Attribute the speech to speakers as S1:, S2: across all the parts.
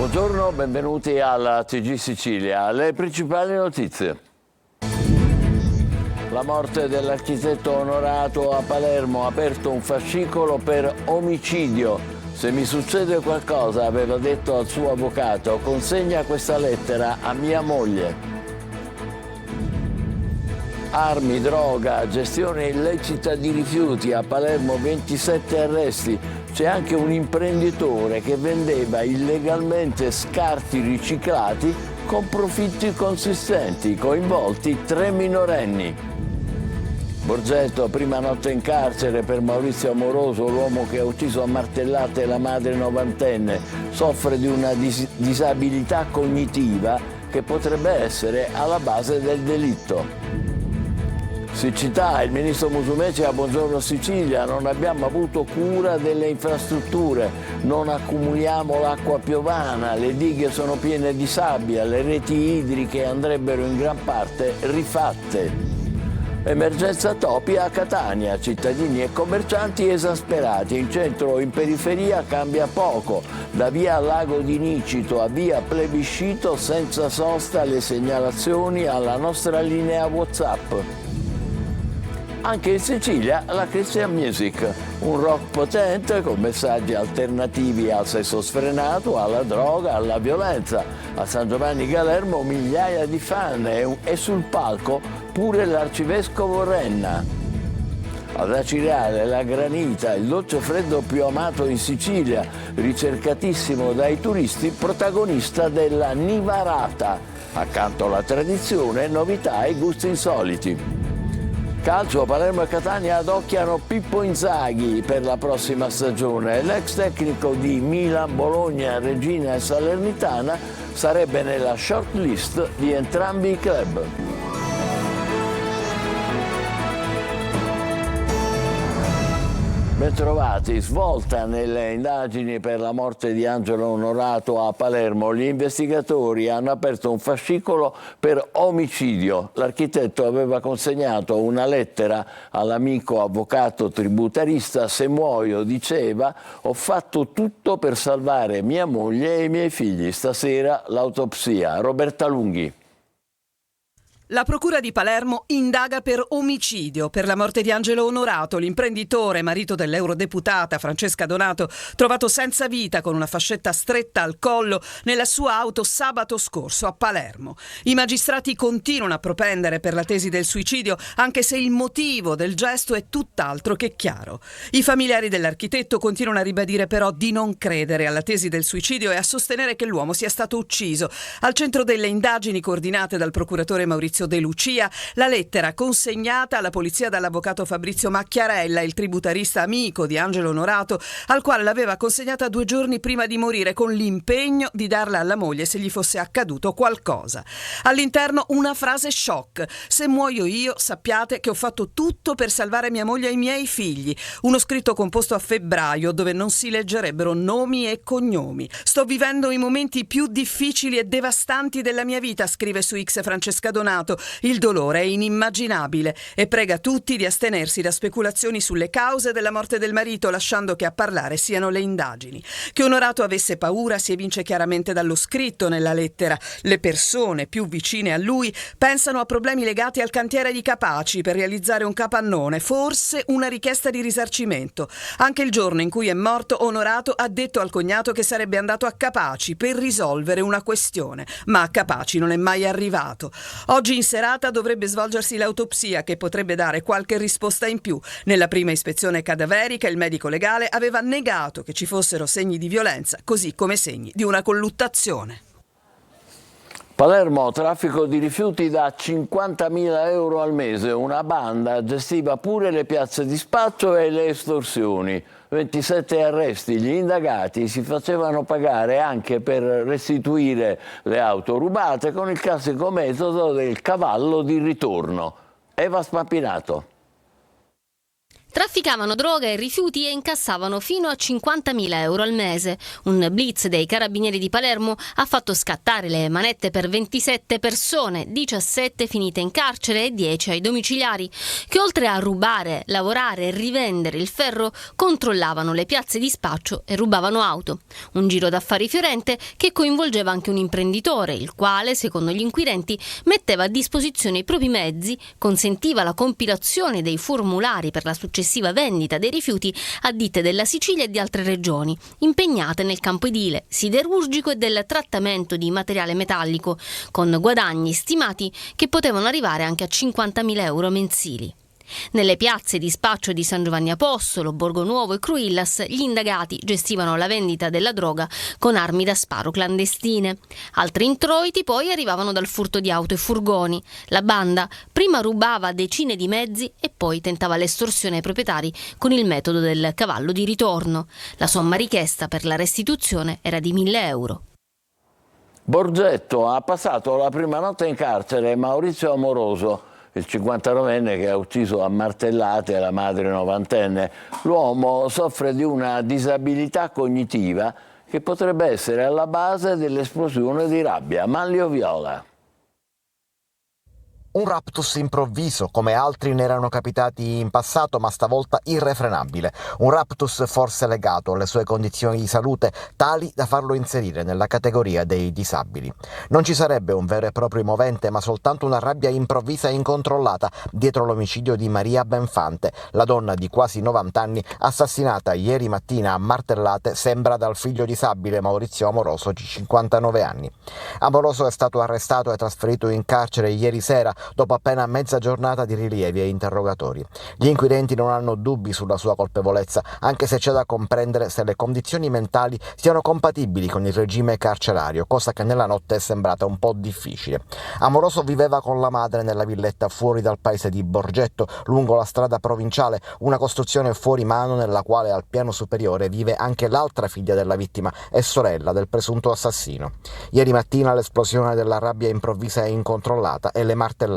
S1: Buongiorno, benvenuti alla TG Sicilia. Le principali notizie. La morte dell'architetto Onorato a Palermo ha aperto un fascicolo per omicidio. Se mi succede qualcosa, aveva detto al suo avvocato, consegna questa lettera a mia moglie. Armi, droga, gestione illecita di rifiuti, a Palermo 27 arresti. C'è anche un imprenditore che vendeva illegalmente scarti riciclati con profitti consistenti, coinvolti 3 minorenni. Borgetto, prima notte in carcere per Maurizio Amoroso, l'uomo che ha ucciso a martellate la madre novantenne, soffre di una disabilità cognitiva che potrebbe essere alla base del delitto. Siccità, il ministro Musumeci a Buongiorno Sicilia, non abbiamo avuto cura delle infrastrutture, non accumuliamo l'acqua piovana, le dighe sono piene di sabbia, le reti idriche andrebbero in gran parte rifatte. Emergenza topi a Catania, cittadini e commercianti esasperati, in centro o in periferia cambia poco, da via Lago di Nicito a via Plebiscito senza sosta le segnalazioni alla nostra linea WhatsApp. Anche in Sicilia la Christian Music, un rock potente con messaggi alternativi al sesso sfrenato, alla droga, alla violenza. A San Giovanni Galermo migliaia di fan e sul palco pure l'arcivescovo Renna. Ad Acireale la granita, il dolce freddo più amato in Sicilia, ricercatissimo dai turisti, protagonista della Nivarata. Accanto alla tradizione, novità e gusti insoliti. Calcio, Palermo e Catania adocchiano Pippo Inzaghi per la prossima stagione. L'ex tecnico di Milan, Bologna, Reggina e Salernitana sarebbe nella short list di entrambi i club. Bentrovati, svolta nelle indagini per la morte di Angelo Onorato a Palermo. Gli investigatori hanno aperto un fascicolo per omicidio. L'architetto aveva consegnato una lettera all'amico avvocato tributarista. Se muoio, diceva, ho fatto tutto per salvare mia moglie e i miei figli. Stasera l'autopsia. Roberta Lunghi.
S2: La procura di Palermo indaga per omicidio per la morte di Angelo Onorato, l'imprenditore, marito dell'eurodeputata Francesca Donato, trovato senza vita con una fascetta stretta al collo nella sua auto sabato scorso a Palermo. I magistrati continuano a propendere per la tesi del suicidio, anche se il motivo del gesto è tutt'altro che chiaro. I familiari dell'architetto continuano a ribadire però di non credere alla tesi del suicidio e a sostenere che l'uomo sia stato ucciso. Al centro delle indagini coordinate dal procuratore Maurizio De Lucia, la lettera consegnata alla polizia dall'avvocato Fabrizio Macchiarella, il tributarista amico di Angelo Onorato, al quale l'aveva consegnata 2 giorni prima di morire con l'impegno di darla alla moglie se gli fosse accaduto qualcosa. All'interno una frase shock: se muoio io sappiate che ho fatto tutto per salvare mia moglie e i miei figli. Uno scritto composto a febbraio dove non si leggerebbero nomi e cognomi. Sto vivendo i momenti più difficili e devastanti della mia vita, scrive su X Francesca Donato. Il dolore è inimmaginabile e prega tutti di astenersi da speculazioni sulle cause della morte del marito, lasciando che a parlare siano le indagini. Che Onorato avesse paura si evince chiaramente dallo scritto nella lettera. Le persone più vicine a lui pensano a problemi legati al cantiere di Capaci per realizzare un capannone, forse una richiesta di risarcimento. Anche il giorno in cui è morto, Onorato ha detto al cognato che sarebbe andato a Capaci per risolvere una questione, ma a Capaci non è mai arrivato. Oggi in serata dovrebbe svolgersi l'autopsia che potrebbe dare qualche risposta in più. Nella prima ispezione cadaverica il medico legale aveva negato che ci fossero segni di violenza, così come segni di una colluttazione.
S1: Palermo, traffico di rifiuti da 50.000 euro al mese. Una banda gestiva pure le piazze di spaccio e le estorsioni. 27 arresti, gli indagati si facevano pagare anche per restituire le auto rubate con il classico metodo del cavallo di ritorno. Eva Spampinato.
S3: Trafficavano droga e rifiuti e incassavano fino a 50.000 euro al mese. Un blitz dei carabinieri di Palermo ha fatto scattare le manette per 27 persone, 17 finite in carcere e 10 ai domiciliari, che oltre a rubare, lavorare e rivendere il ferro, controllavano le piazze di spaccio e rubavano auto. Un giro d'affari fiorente che coinvolgeva anche un imprenditore, il quale, secondo gli inquirenti, metteva a disposizione i propri mezzi, consentiva la compilazione dei formulari per la successiva vendita dei rifiuti a ditte della Sicilia e di altre regioni, impegnate nel campo edile, siderurgico e del trattamento di materiale metallico, con guadagni stimati che potevano arrivare anche a 50.000 euro mensili. Nelle piazze di spaccio di San Giovanni Apostolo, Borgonuovo e Cruillas, gli indagati gestivano la vendita della droga con armi da sparo clandestine. Altri introiti poi arrivavano dal furto di auto e furgoni. La banda prima rubava decine di mezzi e poi tentava l'estorsione ai proprietari con il metodo del cavallo di ritorno. La somma richiesta per la restituzione era di 1.000 euro.
S1: Borgetto ha passato la prima notte in carcere Maurizio Amoroso, il 59enne che ha ucciso a martellate la madre 90enne. L'uomo soffre di una disabilità cognitiva che potrebbe essere alla base dell'esplosione di rabbia. Manlio Viola.
S4: Un raptus improvviso, come altri ne erano capitati in passato, ma stavolta irrefrenabile. Un raptus forse legato alle sue condizioni di salute, tali da farlo inserire nella categoria dei disabili. Non ci sarebbe un vero e proprio movente, ma soltanto una rabbia improvvisa e incontrollata dietro l'omicidio di Maria Benfante, la donna di quasi 90 anni assassinata ieri mattina a martellate, sembra dal figlio disabile Maurizio Amoroso di 59 anni. Amoroso è stato arrestato e trasferito in carcere ieri sera, dopo appena mezza giornata di rilievi e interrogatori. Gli inquirenti non hanno dubbi sulla sua colpevolezza, anche se c'è da comprendere se le condizioni mentali siano compatibili con il regime carcerario, cosa che nella notte è sembrata un po' difficile. Amoroso viveva con la madre nella villetta fuori dal paese di Borgetto, lungo la strada provinciale, una costruzione fuori mano nella quale al piano superiore vive anche l'altra figlia della vittima e sorella del presunto assassino. Ieri mattina l'esplosione della rabbia improvvisa e incontrollata e le martellate.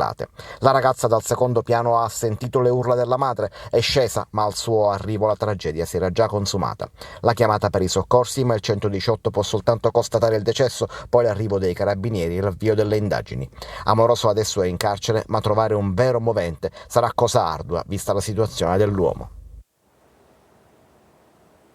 S4: La ragazza dal secondo piano ha sentito le urla della madre, è scesa, ma al suo arrivo la tragedia si era già consumata. La chiamata per i soccorsi, ma il 118 può soltanto constatare il decesso, poi l'arrivo dei carabinieri e l'avvio delle indagini. Amoroso adesso è in carcere, ma trovare un vero movente sarà cosa ardua, vista la situazione dell'uomo.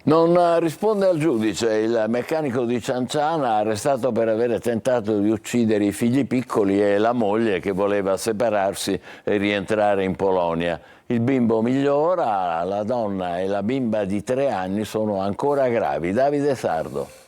S1: Non risponde al giudice il meccanico di Cianciana arrestato per aver tentato di uccidere i figli piccoli e la moglie che voleva separarsi e rientrare in Polonia. Il bimbo migliora, la donna e la bimba di 3 anni sono ancora gravi. Davide Sardo.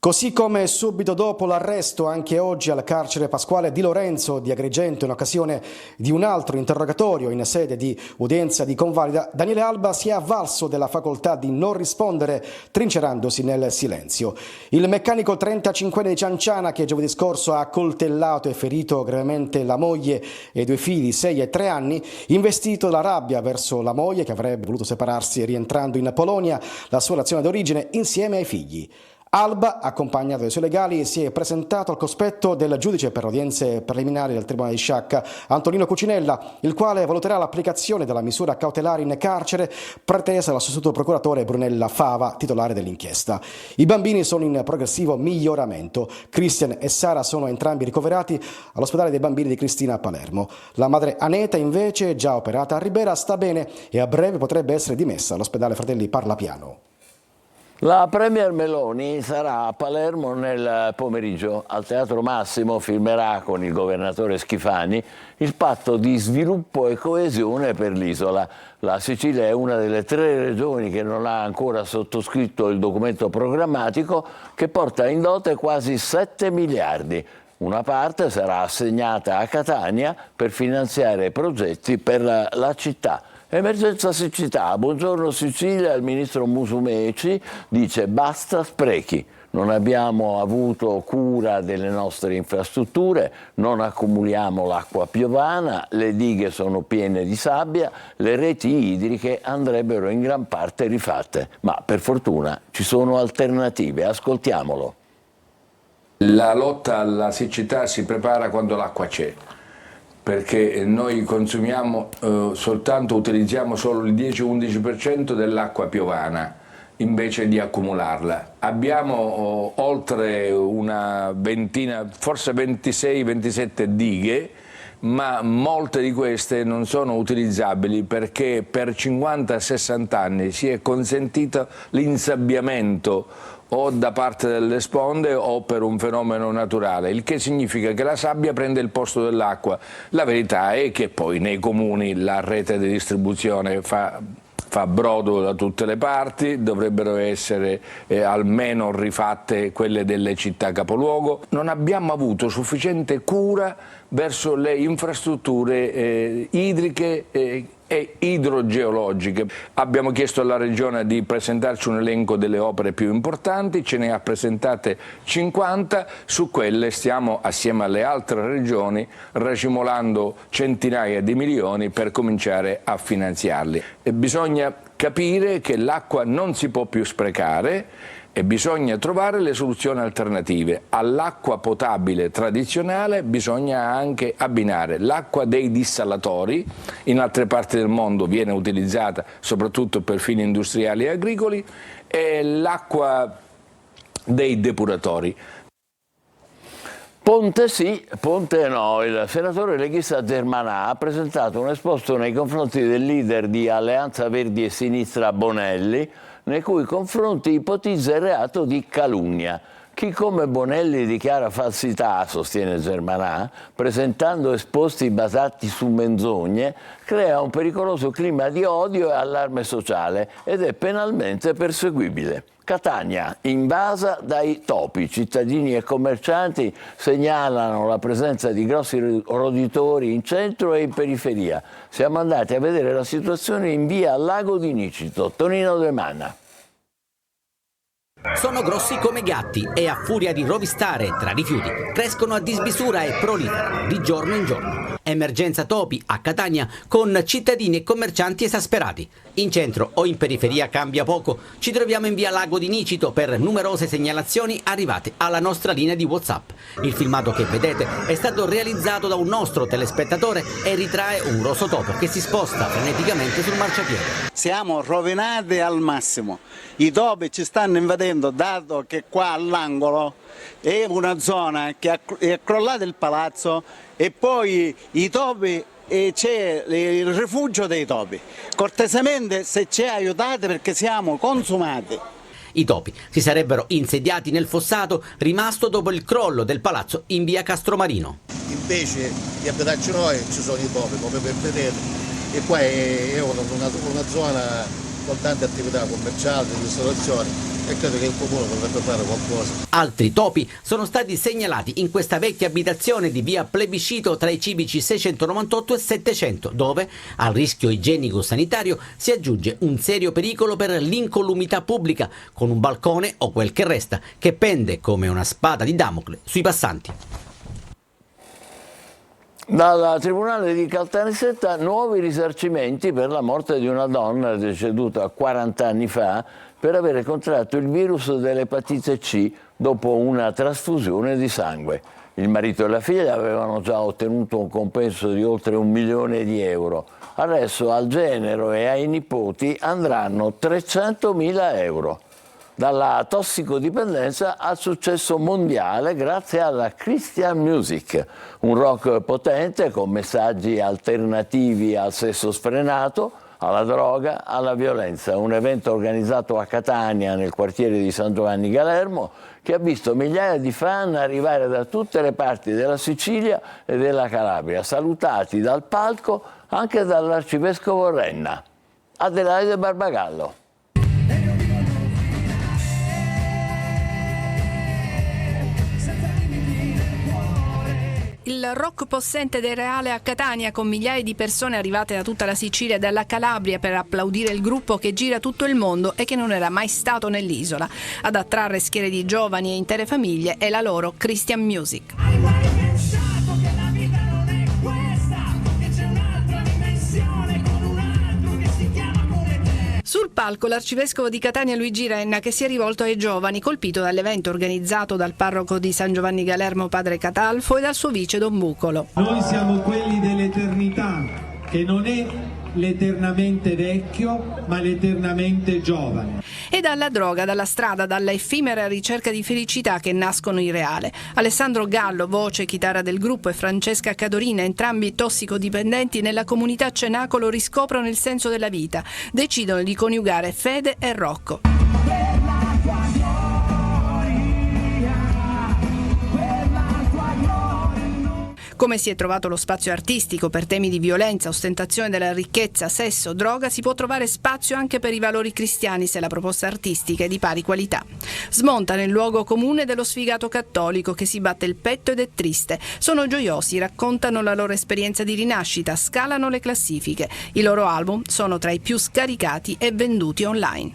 S5: Così come subito dopo l'arresto, anche oggi al carcere Pasquale Di Lorenzo di Agrigento in occasione di un altro interrogatorio in sede di udienza di convalida, Daniele Alba si è avvalso della facoltà di non rispondere trincerandosi nel silenzio. Il meccanico 35enne di Cianciana, che giovedì scorso ha coltellato e ferito gravemente la moglie e 2 figli, 6 e 3 anni, investito dalla rabbia verso la moglie che avrebbe voluto separarsi rientrando in Polonia, la sua nazione d'origine, insieme ai figli. Alba, accompagnato dai suoi legali, si è presentato al cospetto del giudice per udienze preliminari del Tribunale di Sciacca, Antonino Cucinella, il quale valuterà l'applicazione della misura cautelare in carcere pretesa dal sostituto procuratore Brunella Fava, titolare dell'inchiesta. I bambini sono in progressivo miglioramento. Christian e Sara sono entrambi ricoverati all'ospedale dei bambini di Cristina a Palermo. La madre Aneta, invece, già operata a Ribera, sta bene e a breve potrebbe essere dimessa all'ospedale Fratelli Parlapiano.
S1: La Premier Meloni sarà a Palermo nel pomeriggio. Al Teatro Massimo firmerà con il governatore Schifani il patto di sviluppo e coesione per l'isola. La Sicilia è una delle 3 regioni che non ha ancora sottoscritto il documento programmatico che porta in dote quasi 7 miliardi. Una parte sarà assegnata a Catania per finanziare progetti per la città. Emergenza siccità. Buongiorno Sicilia, il ministro Musumeci dice basta sprechi. Non abbiamo avuto cura delle nostre infrastrutture, non accumuliamo l'acqua piovana, le dighe sono piene di sabbia, le reti idriche andrebbero in gran parte rifatte. Ma per fortuna ci sono alternative, ascoltiamolo.
S6: La lotta alla siccità si prepara quando l'acqua c'è.
S1: perché noi consumiamo utilizziamo solo il 10-11% dell'acqua piovana invece di accumularla. Abbiamo oltre una ventina, forse 26-27 dighe, ma molte di queste non sono utilizzabili perché per 50-60 anni si è consentito l'insabbiamento o da parte delle sponde o per un fenomeno naturale, il che significa che la sabbia prende il posto dell'acqua. La verità è che poi nei comuni la rete di distribuzione fa brodo da tutte le parti, dovrebbero essere almeno rifatte quelle delle città capoluogo. Non abbiamo avuto sufficiente cura verso le infrastrutture idriche e idrogeologiche. Abbiamo chiesto alla Regione di presentarci un elenco delle opere più importanti, ce ne ha presentate 50, su quelle stiamo assieme alle altre regioni racimolando centinaia di milioni per cominciare a finanziarli. E bisogna capire che l'acqua non si può più sprecare e bisogna trovare le soluzioni alternative. All'acqua potabile tradizionale bisogna anche abbinare l'acqua dei dissalatori, in altre parti del mondo viene utilizzata soprattutto per fini industriali e agricoli, e l'acqua dei depuratori.
S6: Ponte sì, ponte no. Il senatore leghista Germanà ha presentato un esposto nei confronti del leader di Alleanza Verdi e Sinistra Bonelli, nei cui confronti ipotizza il reato di calunnia. Chi come Bonelli dichiara falsità, sostiene Germanà, presentando esposti basati su menzogne, crea un pericoloso clima di odio e allarme sociale ed è penalmente perseguibile. Catania, invasa dai topi. Cittadini e commercianti segnalano la presenza di grossi roditori in centro e in periferia. Siamo andati a vedere la situazione in via Lago di Nicito. Tonino De Manna.
S7: Sono grossi come gatti e a furia di rovistare tra rifiuti crescono a dismisura e proliferano di giorno in giorno. Emergenza topi a Catania con cittadini e commercianti esasperati. In centro o in periferia cambia poco. Ci troviamo in via Lago di Nicito per numerose segnalazioni arrivate alla nostra linea di WhatsApp. Il filmato che vedete è stato realizzato da un nostro telespettatore e ritrae un grosso topo che si sposta freneticamente sul marciapiede.
S8: Siamo rovinati al massimo. I topi ci stanno invadendo, dato che qua all'angolo è una zona che è crollato il palazzo e poi i topi e c'è il rifugio dei topi. Cortesemente se ci aiutate perché siamo consumati.
S7: I topi si sarebbero insediati nel fossato rimasto dopo il crollo del palazzo in via Castromarino.
S9: Invece di abitarci noi ci sono i topi, come per vedere, e qua è una zona con tante attività commerciali, di ristorazione, e credo che il comune dovrebbe fare qualcosa.
S7: Altri topi sono stati segnalati in questa vecchia abitazione di via Plebiscito tra i civici 698 e 700, dove al rischio igienico-sanitario si aggiunge un serio pericolo per l'incolumità pubblica, con un balcone o quel che resta che pende come una spada di Damocle sui passanti.
S6: Dal Tribunale di Caltanissetta nuovi risarcimenti per la morte di una donna deceduta 40 anni fa per avere contratto il virus dell'epatite C dopo una trasfusione di sangue. Il marito e la figlia avevano già ottenuto un compenso di oltre 1 milione di euro. Adesso al genero e ai nipoti andranno 300.000 euro. Dalla tossicodipendenza al successo mondiale grazie alla Christian Music, un rock potente con messaggi alternativi al sesso sfrenato, alla droga, alla violenza. Un evento organizzato a Catania nel quartiere di San Giovanni Galermo che ha visto migliaia di fan arrivare da tutte le parti della Sicilia e della Calabria, salutati dal palco anche dall'arcivescovo Renna. Adelaide Barbagallo.
S10: Il rock possente del Reale a Catania, con migliaia di persone arrivate da tutta la Sicilia e dalla Calabria per applaudire il gruppo che gira tutto il mondo e che non era mai stato nell'isola. Ad attrarre schiere di giovani e intere famiglie è la loro Christian Music. Sul palco l'arcivescovo di Catania Luigi Renna, che si è rivolto ai giovani, colpito dall'evento organizzato dal parroco di San Giovanni Galermo padre Catalfo e dal suo vice Don Bucolo.
S11: Noi siamo quelli dell'eternità, che non è l'eternamente vecchio ma l'eternamente giovane.
S10: E dalla droga, dalla strada, dalla effimera ricerca di felicità che nascono in reale. Alessandro Gallo, voce e chitarra del gruppo, e Francesca Cadorina, entrambi tossicodipendenti, nella comunità Cenacolo riscoprono il senso della vita, decidono di coniugare fede e rocco. Come si è trovato lo spazio artistico per temi di violenza, ostentazione della ricchezza, sesso, droga, si può trovare spazio anche per i valori cristiani se la proposta artistica è di pari qualità. Smonta nel luogo comune dello sfigato cattolico che si batte il petto ed è triste. Sono gioiosi, raccontano la loro esperienza di rinascita, scalano le classifiche. I loro album sono tra i più scaricati e venduti online.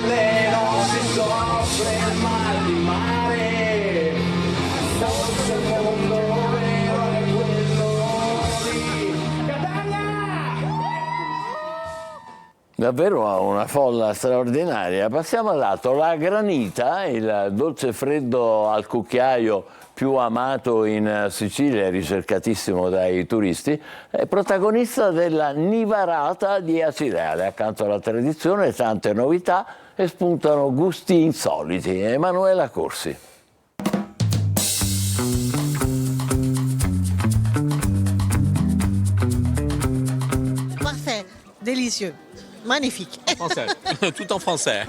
S12: Le rose soffre il mal di mare, forse il mondo vero è quello di Catania.
S6: Davvero una folla straordinaria. Passiamo al lato. La granita, il dolce freddo al cucchiaio più amato in Sicilia, ricercatissimo dai turisti, è protagonista della Nivarata di Acireale. Accanto alla tradizione tante novità e spuntano gusti insoliti. Emanuela Corsi.
S13: Parfait, délicieux. Magnifique.
S14: Français. Tout en français.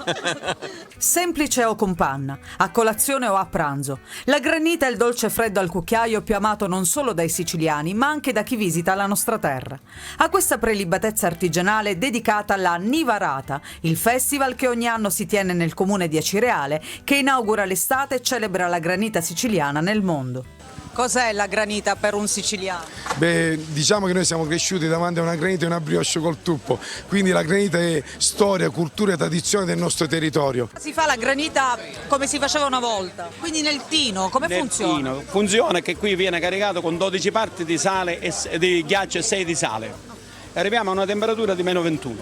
S15: Semplice o con panna, a colazione o a pranzo. La granita è il dolce freddo al cucchiaio più amato non solo dai siciliani, ma anche da chi visita la nostra terra. A questa prelibatezza artigianale dedicata la Nivarata, il festival che ogni anno si tiene nel comune di Acireale, che inaugura l'estate e celebra la granita siciliana nel mondo. Cos'è la granita per un siciliano?
S16: Beh, diciamo che noi siamo cresciuti davanti a una granita e una brioche col tuppo, quindi la granita è storia, cultura e tradizione del nostro territorio.
S15: Si fa la granita come si faceva una volta, quindi nel tino, come funziona?
S17: Tino. Funziona che qui viene caricato con 12 parti di sale di ghiaccio e 6 di sale. Arriviamo a una temperatura di meno 21.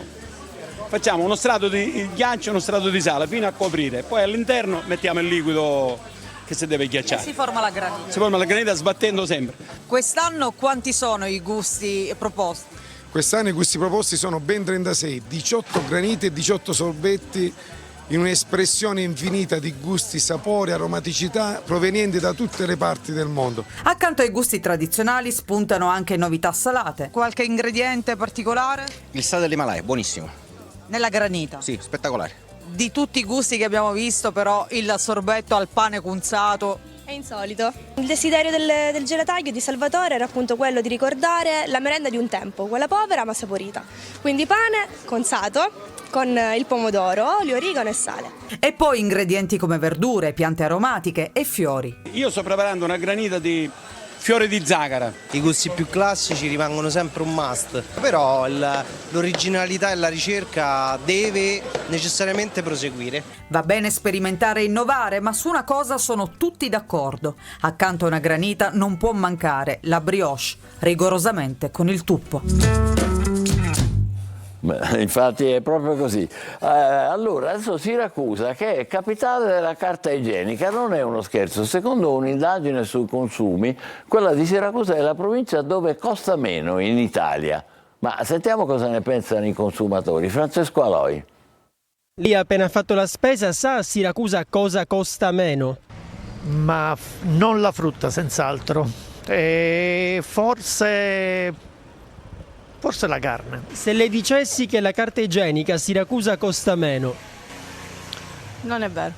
S17: Facciamo uno strato di ghiaccio e uno strato di sale fino a coprire, poi all'interno mettiamo il liquido che si deve ghiacciare.
S15: E si forma la granita.
S17: Si forma la granita sbattendo sempre.
S15: Quest'anno quanti sono i gusti proposti?
S16: Quest'anno i gusti proposti sono ben 36, 18 granite e 18 sorbetti in un'espressione infinita di gusti, sapori, aromaticità provenienti da tutte le parti del mondo.
S15: Accanto ai gusti tradizionali spuntano anche novità salate. Qualche ingrediente particolare?
S18: Il sale dell'Himalaya, buonissimo.
S15: Nella granita?
S18: Sì, spettacolare.
S15: Di tutti i gusti che abbiamo visto, però il sorbetto al pane cunzato
S19: è insolito. Il desiderio del gelataio di Salvatore era appunto quello di ricordare la merenda di un tempo, quella povera ma saporita. Quindi pane cunzato con il pomodoro, olio, origano e sale.
S15: E poi ingredienti come verdure, piante aromatiche e fiori.
S17: Io sto preparando una granita di fiori di zagara.
S20: I gusti più classici rimangono sempre un must, però l'originalità e la ricerca deve necessariamente proseguire.
S15: Va bene sperimentare e innovare, ma su una cosa sono tutti d'accordo. Accanto a una granita non può mancare la brioche, rigorosamente con il tuppo.
S6: Beh, infatti è proprio così. Allora, adesso Siracusa, che è capitale della carta igienica, non è uno scherzo. Secondo un'indagine sui consumi, quella di Siracusa è la provincia dove costa meno in Italia. Ma sentiamo cosa ne pensano i consumatori. Francesco Aloi.
S21: Lì ha appena fatto la spesa, sa a Siracusa cosa costa meno?
S22: Ma non la frutta, senz'altro. Forse la carne.
S21: Se le dicessi che la carta igienica a Siracusa costa meno.
S23: Non è vero.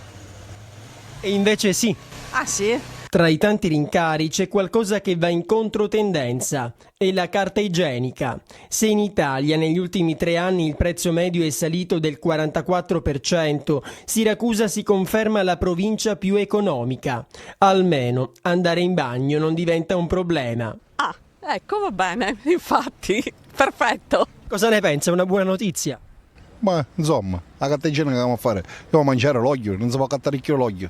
S21: E invece sì.
S23: Ah sì?
S21: Tra i tanti rincari c'è qualcosa che va in controtendenza, è la carta igienica. Se in Italia negli ultimi 3 anni il prezzo medio è salito del 44%, Siracusa si conferma la provincia più economica. Almeno andare in bagno non diventa un problema.
S23: Ah, ecco, va bene, infatti, perfetto.
S21: Cosa ne pensa? È una buona notizia?
S24: Ma insomma,
S2: la carta igienica che dobbiamo fare? Devo mangiare l'olio, non si può cattaricchio l'olio.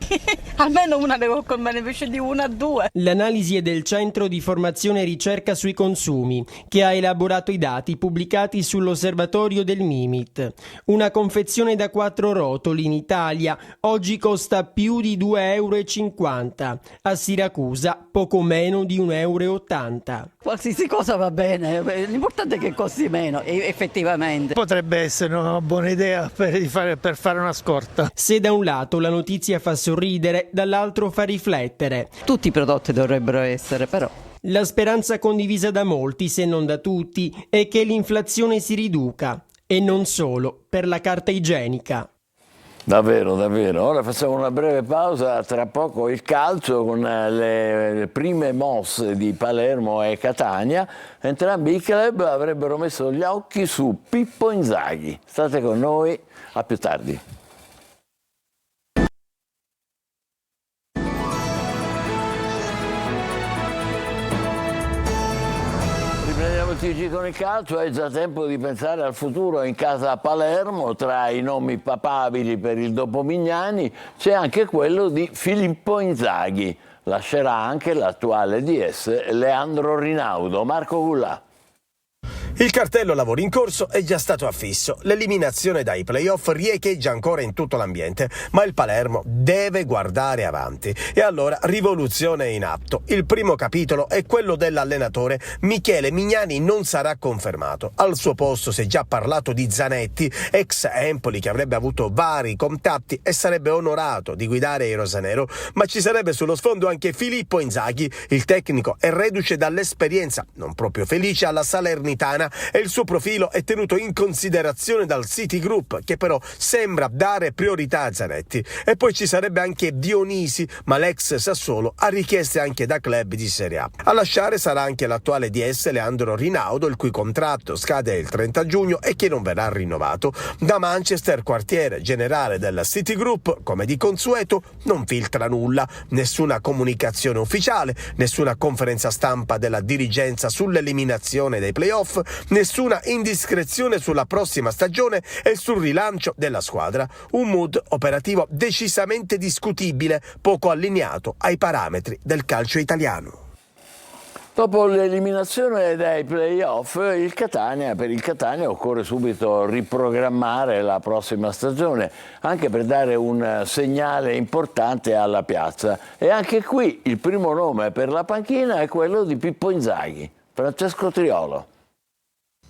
S23: Almeno una devo comere invece di una o due.
S21: L'analisi è del Centro di Formazione e Ricerca sui Consumi, che ha elaborato i dati pubblicati sull'osservatorio del Mimit. Una confezione da 4 rotoli in Italia oggi costa più di 2,50 €. A Siracusa poco meno di 1,80 €.
S23: Qualsiasi cosa va bene, l'importante è che costi meno, effettivamente.
S22: Potrebbe essere una buona idea per fare una scorta.
S21: Se da un lato la notizia fa sorridere, dall'altro fa riflettere.
S23: Tutti i prodotti dovrebbero essere, però.
S21: La speranza condivisa da molti, se non da tutti, è che l'inflazione si riduca, e non solo per la carta igienica.
S6: Davvero, davvero. Ora facciamo una breve pausa, tra poco il calcio con le prime mosse di Palermo e Catania. Entrambi i club avrebbero messo gli occhi su Pippo Inzaghi. State con noi, a più tardi. TG con il calcio, è già tempo di pensare al futuro in casa a Palermo. Tra i nomi papabili per il dopo Mignani c'è anche quello di Filippo Inzaghi. Lascerà anche l'attuale DS Leandro Rinaudo. Marco Gullà.
S3: Il cartello lavori in corso è già stato affisso. L'eliminazione dai playoff riecheggia ancora in tutto l'ambiente, ma il Palermo deve guardare avanti. E allora rivoluzione in atto. Il primo capitolo è quello dell'allenatore. Michele Mignani non sarà confermato. Al suo posto si è già parlato di Zanetti, ex Empoli, che avrebbe avuto vari contatti e sarebbe onorato di guidare i rosanero, ma ci sarebbe sullo sfondo anche Filippo Inzaghi. Il tecnico è reduce dall'esperienza non proprio felice alla Salernitana e il suo profilo è tenuto in considerazione dal City Group, che però sembra dare priorità a Zanetti. E poi ci sarebbe anche Dionisi, ma l'ex Sassuolo ha richieste anche da club di Serie A. A lasciare sarà anche l'attuale DS Leandro Rinaudo, il cui contratto scade il 30 giugno e che non verrà rinnovato. Da Manchester, quartiere generale del City Group, come di consueto, non filtra nulla, nessuna comunicazione ufficiale, nessuna conferenza stampa della dirigenza sull'eliminazione dei playoff, nessuna indiscrezione sulla prossima stagione e sul rilancio della squadra. Un mood operativo decisamente discutibile, poco allineato ai parametri del calcio italiano.
S6: Dopo l'eliminazione dai playoff, per il Catania occorre subito riprogrammare la prossima stagione, anche per dare un segnale importante alla piazza. E anche qui il primo nome per la panchina è quello di Pippo Inzaghi. Francesco Triolo.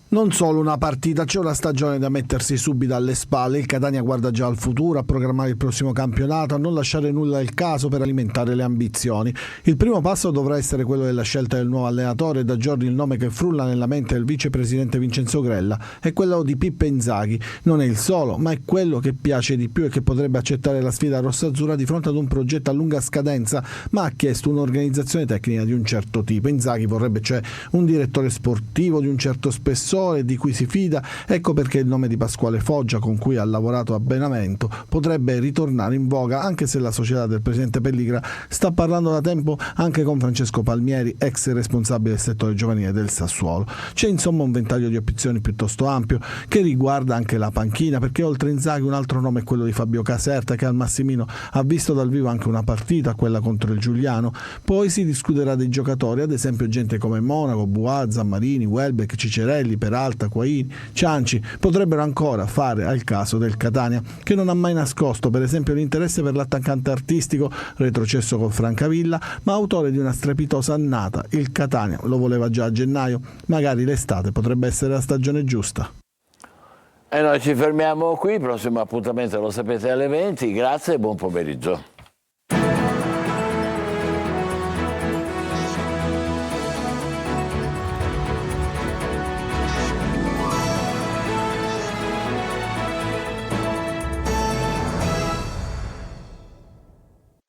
S4: Non solo una partita, c'è una stagione da mettersi subito alle spalle. Il Catania guarda già al futuro, a programmare il prossimo campionato, a non lasciare nulla al caso per alimentare le ambizioni. Il primo passo dovrà essere quello della scelta del nuovo allenatore. Da giorni il nome che frulla nella mente del vicepresidente Vincenzo Grella è quello di Pippo Inzaghi. Non è il solo, ma è quello che piace di più e che potrebbe accettare la sfida rossazzurra di fronte ad un progetto a lunga scadenza, ma ha chiesto un'organizzazione tecnica di un certo tipo. Inzaghi vorrebbe cioè un direttore sportivo di un certo spessore, di cui si fida. Ecco perché il nome di Pasquale Foggia, con cui ha lavorato a Benevento, potrebbe ritornare in voga, anche se la società del presidente Pelligra sta parlando da tempo anche con Francesco Palmieri, ex responsabile del settore giovanile del Sassuolo. C'è insomma un ventaglio di opzioni piuttosto ampio che riguarda anche la panchina, perché oltre Inzaghi un altro nome è quello di Fabio Caserta, che al Massimino ha visto dal vivo anche una partita, quella contro il Giuliano. Poi si discuterà dei giocatori, ad esempio gente come Monaco, Buazza, Marini, Welbeck, Cicerelli, Peralta, Quaini, Cianci. Potrebbero ancora fare al caso del Catania, che non ha mai nascosto per esempio l'interesse per l'attaccante artistico retrocesso con Francavilla, ma autore di una strepitosa annata. Il Catania lo voleva già a gennaio, magari l'estate potrebbe essere la stagione giusta.
S6: E noi ci fermiamo qui, prossimo appuntamento lo sapete alle 20, grazie e buon pomeriggio.